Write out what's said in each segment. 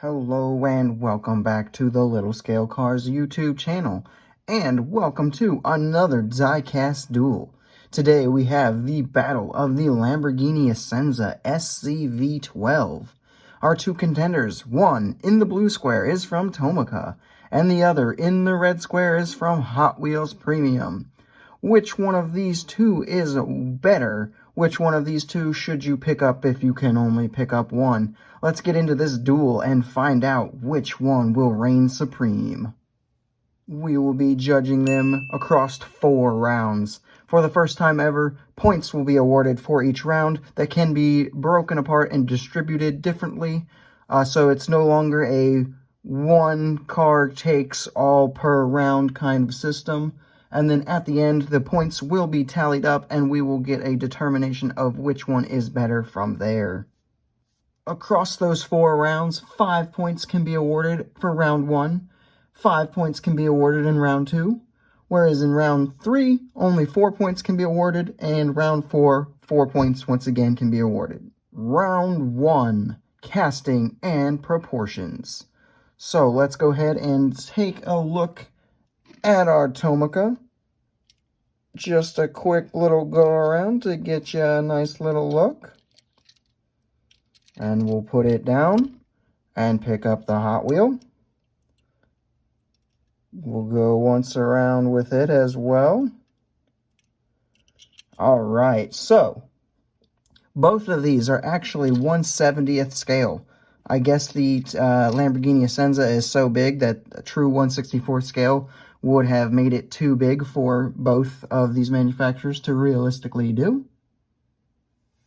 Hello and welcome back to the Little Scale Cars YouTube channel, and welcome to another Diecast Duel. Today we have the battle of the Lamborghini Essenza SCV12. Our two contenders, one in the blue square is from Tomica, and the other in the red square is from Hot Wheels Premium. Which one of these two is better? Which one of these two should you pick up if you can only pick up one? Let's get into this duel and find out which one will reign supreme. We will be judging them across 4 rounds. For the first time ever, points will be awarded for each round that can be broken apart and distributed differently. So it's no longer a one car takes all per round kind of system. And then at the end, the points will be tallied up and we will get a determination of which one is better from there. Across those 4 rounds, 5 points can be awarded for round 1. 5 points can be awarded in round 2. Whereas in round 3, only 4 points can be awarded. And round 4, 4 points once again can be awarded. Round 1, casting and proportions. So let's go ahead and take a look at our Tomica. Just a quick little go around to get you a nice little look. And we'll put it down and pick up the Hot Wheel. We'll go once around with it as well. Alright, so both of these are actually 1/70th scale. I guess the Lamborghini Essenza is so big that a true 1/64th scale would have made it too big for both of these manufacturers to realistically do.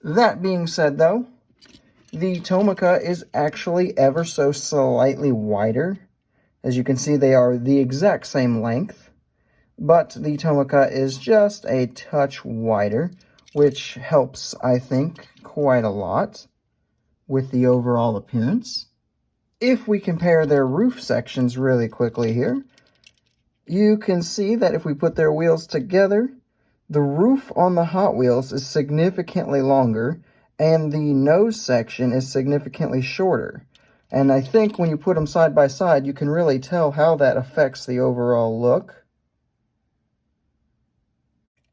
That being said, though, the Tomica is actually ever so slightly wider. As you can see, they are the exact same length, but the Tomica is just a touch wider, which helps, I think, quite a lot with the overall appearance. If we compare their roof sections really quickly here, you can see that if we put their wheels together, the roof on the Hot Wheels is significantly longer, and the nose section is significantly shorter. And I think when you put them side by side, you can really tell how that affects the overall look.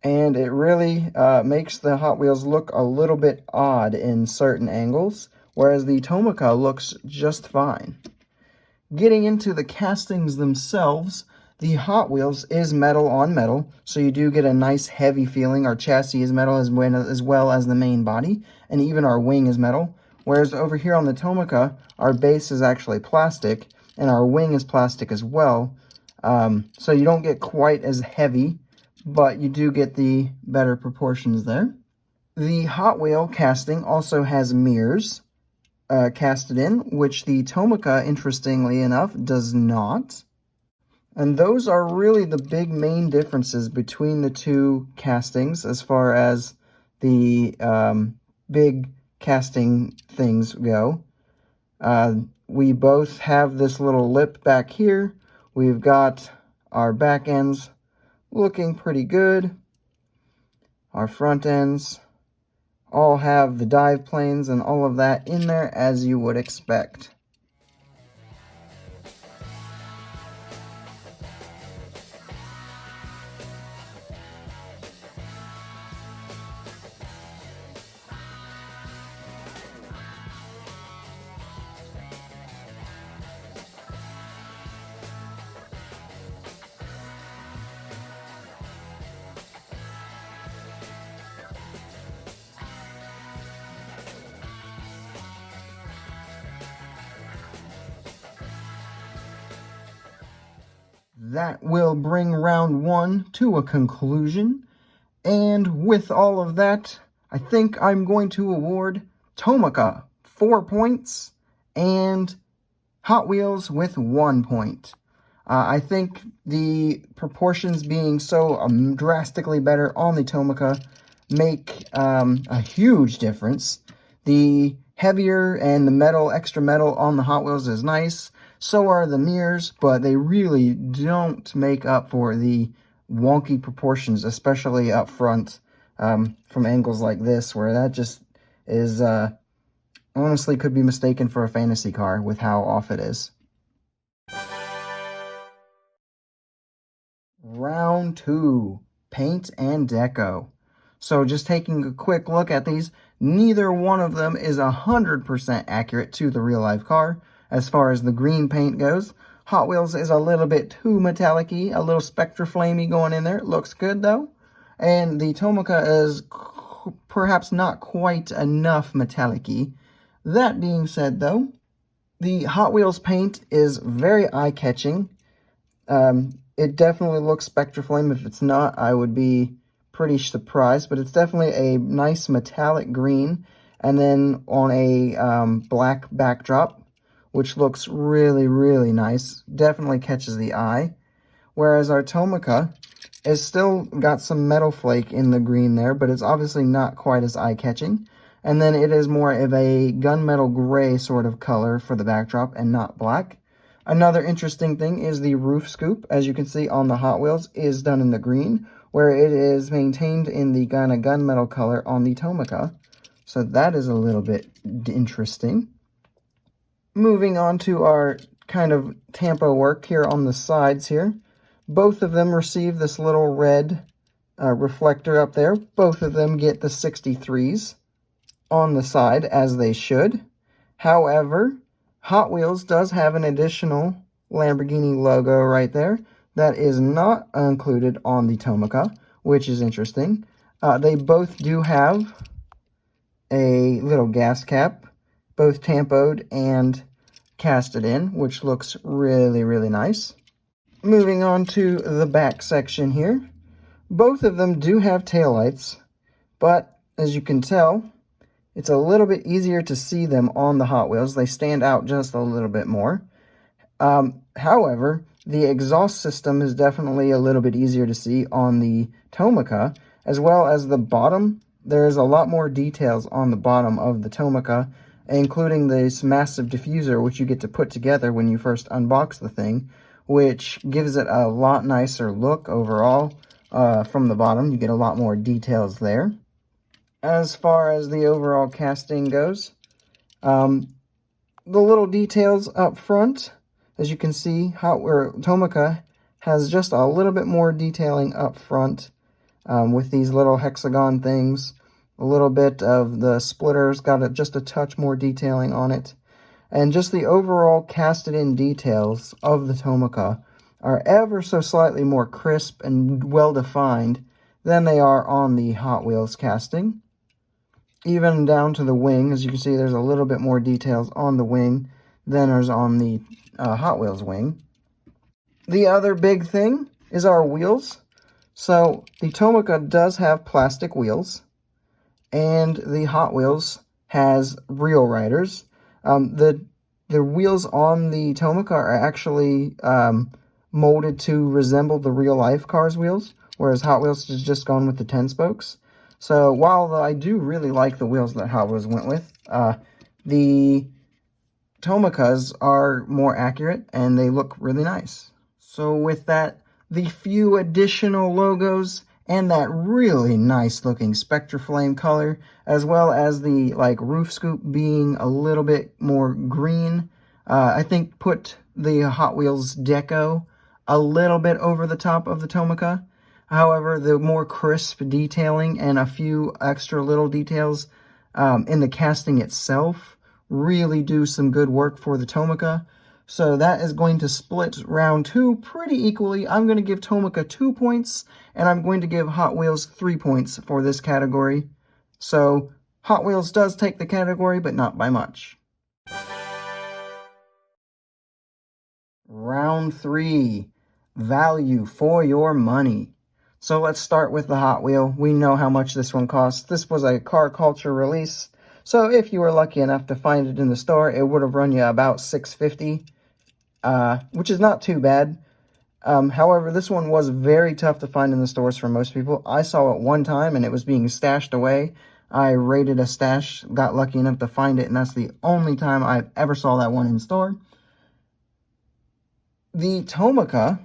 And it really makes the Hot Wheels look a little bit odd in certain angles, whereas the Tomica looks just fine. Getting into the castings themselves, the Hot Wheels is metal on metal, so you do get a nice heavy feeling. Our chassis is metal as well as the main body, and even our wing is metal. Whereas over here on the Tomica, our base is actually plastic, and our wing is plastic as well. So you don't get quite as heavy, but you do get the better proportions there. The Hot Wheel casting also has mirrors casted in, which the Tomica, interestingly enough, does not. And those are really the big main differences between the two castings as far as the big casting things go. We both have this little lip back here. We've got our back ends looking pretty good. Our front ends all have the dive planes and all of that in there as you would expect. That will bring round 1 to a conclusion. And with all of that, I think I'm going to award Tomica 4 points and Hot Wheels with 1 point. I think the proportions being so drastically better on the Tomica make a huge difference. The heavier and the metal, extra metal on the Hot Wheels is nice. So are the mirrors, but they really don't make up for the wonky proportions, especially up front from angles like this, where that just is Honestly, could be mistaken for a fantasy car with how off it is. Round 2, paint and deco. So just taking a quick look at these, neither one of them is 100% accurate to the real life car. As far as the green paint goes, Hot Wheels is a little bit too metallic-y, a little Spectra Flamey going in there. It looks good though. And the Tomica is perhaps not quite enough metallic-y. That being said though, the Hot Wheels paint is very eye-catching. It definitely looks Spectra Flame. If it's not, I would be pretty surprised, but it's definitely a nice metallic green, and then on a black backdrop, which looks really, really nice. Definitely catches the eye. Whereas our Tomica is still got some metal flake in the green there, but it's obviously not quite as eye-catching. And then it is more of a gunmetal gray sort of color for the backdrop and not black. Another interesting thing is the roof scoop, as you can see on the Hot Wheels, is done in the green, where it is maintained in the kind of gunmetal color on the Tomica. So that is a little bit interesting. Moving on to our kind of tampo work here on the sides here. Both of them receive this little red reflector up there. Both of them get the 63s on the side, as they should. However, Hot Wheels does have an additional Lamborghini logo right there that is not included on the Tomica, which is interesting. They both do have a little gas cap, both tampoed and casted in, which looks really, really nice. Moving on to the back section here. Both of them do have taillights, but as you can tell, it's a little bit easier to see them on the Hot Wheels. They stand out just a little bit more. However, the exhaust system is definitely a little bit easier to see on the Tomica, as well as the bottom. There's a lot more details on the bottom of the Tomica, including this massive diffuser, which you get to put together when you first unbox the thing, which gives it a lot nicer look overall. From the bottom, you get a lot more details there. As far as the overall casting goes, the little details up front, as you can see, Tomica has just a little bit more detailing up front with these little hexagon things. A little bit of the splitters got just a touch more detailing on it. And just the overall casted in details of the Tomica are ever so slightly more crisp and well defined than they are on the Hot Wheels casting. Even down to the wing, as you can see, there's a little bit more details on the wing than there's on the Hot Wheels wing. The other big thing is our wheels. So the Tomica does have plastic wheels, and the Hot Wheels has real riders. The wheels on the Tomica are actually molded to resemble the real life car's wheels, whereas Hot Wheels has just gone with the 10 spokes. So while I do really like the wheels that Hot Wheels went with, the Tomicas are more accurate and they look really nice. So with that, the few additional logos and that really nice looking Spectra Flame color, as well as the roof scoop being a little bit more green, I think put the Hot Wheels deco a little bit over the top of the Tomica. However, the more crisp detailing and a few extra little details in the casting itself really do some good work for the Tomica. So that is going to split round 2 pretty equally. I'm going to give Tomica 2 points, and I'm going to give Hot Wheels 3 points for this category. So Hot Wheels does take the category, but not by much. Round 3, value for your money. So let's start with the Hot Wheel. We know how much this one costs. This was a car culture release. So if you were lucky enough to find it in the store, it would have run you about $6.50, which is not too bad. However, this one was very tough to find in the stores for most people. I saw it one time and it was being stashed away. I raided a stash, got lucky enough to find it, and that's the only time I ever saw that one in store. The Tomica,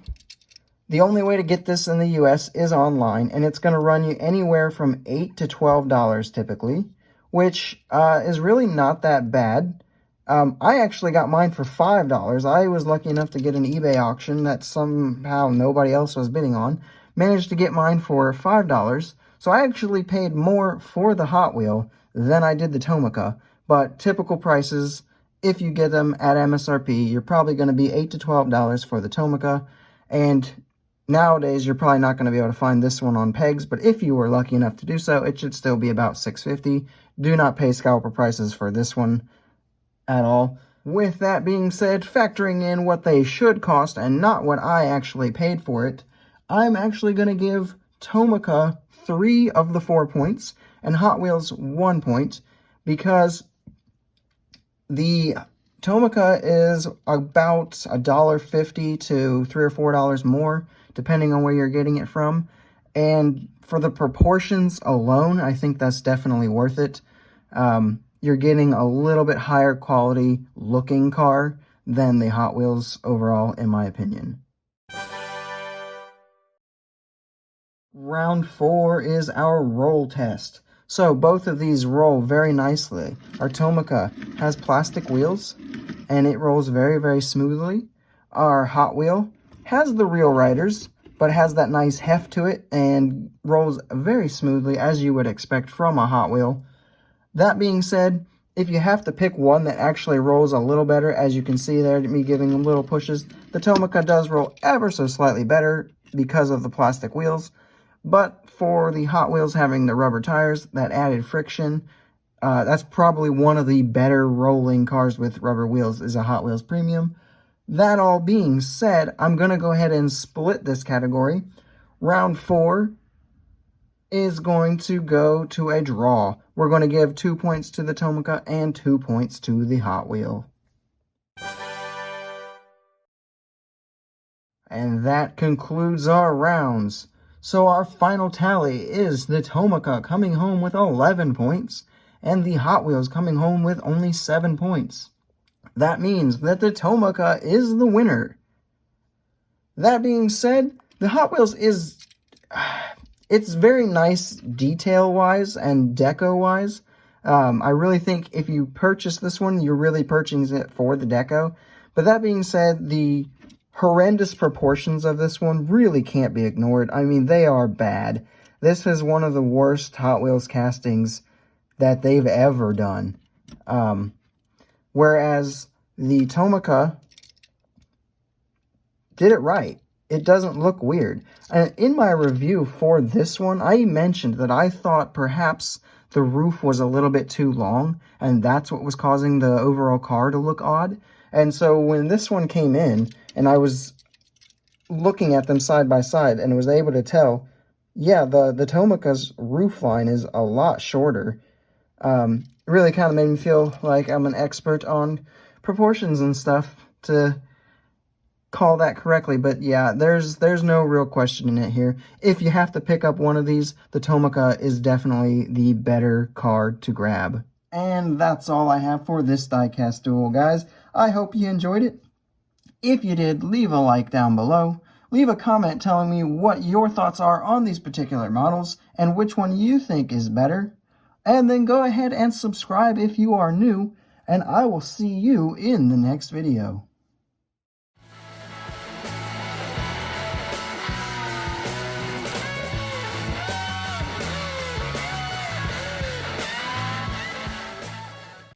the only way to get this in the US is online, and it's going to run you anywhere from $8 to $12 typically, which is really not that bad. I actually got mine for $5. I was lucky enough to get an eBay auction that somehow nobody else was bidding on. Managed to get mine for $5. So I actually paid more for the Hot Wheel than I did the Tomica. But typical prices, if you get them at MSRP, you're probably going to be $8 to $12 for the Tomica. And nowadays, you're probably not going to be able to find this one on pegs. But if you were lucky enough to do so, it should still be about $6.50. Do not pay scalper prices for this one at all. With that being said, factoring in what they should cost and not what I actually paid for it, I'm actually going to give Tomica 3 of the 4 points and Hot Wheels 1 point, because the Tomica is about $1.50 to $3 or $4 more, depending on where you're getting it from. And for the proportions alone, I think that's definitely worth it. You're getting a little bit higher quality looking car than the Hot Wheels overall, in my opinion. Round 4 is our roll test. So both of these roll very nicely. Our Tomica has plastic wheels and it rolls very, very smoothly. Our Hot Wheel has the real riders, but has that nice heft to it and rolls very smoothly, as you would expect from a Hot Wheel. That being said, if you have to pick one that actually rolls a little better, as you can see there, me giving them little pushes, the Tomica does roll ever so slightly better because of the plastic wheels. But for the Hot Wheels having the rubber tires, that added friction, that's probably one of the better rolling cars with rubber wheels is a Hot Wheels Premium. That all being said, I'm going to go ahead and split this category. Round 4 is going to go to a draw. We're going to give 2 points to the Tomica and 2 points to the Hot Wheel. And that concludes our rounds. So our final tally is the Tomica coming home with 11 points and the Hot Wheels coming home with only 7 points. That means that the Tomica is the winner. That being said, the Hot Wheels is... it's very nice detail-wise and deco-wise. I really think if you purchase this one, you're really purchasing it for the deco. But that being said, the horrendous proportions of this one really can't be ignored. I mean, they are bad. This is one of the worst Hot Wheels castings that they've ever done. Whereas the Tomica did it right. It doesn't look weird. And in my review for this one, I mentioned that I thought perhaps the roof was a little bit too long, and that's what was causing the overall car to look odd. And so when this one came in, and I was looking at them side by side, and was able to tell, yeah, the Tomica's roof line is a lot shorter. It really kind of made me feel like I'm an expert on proportions and stuff to call that correctly. But yeah, there's no real question in it here. If you have to pick up one of these, the Tomica is definitely the better car to grab. And that's all I have for this diecast duel, guys. I hope you enjoyed it. If you did, leave a like down below. Leave a comment telling me what your thoughts are on these particular models and which one you think is better. And then go ahead and subscribe if you are new, and I will see you in the next video.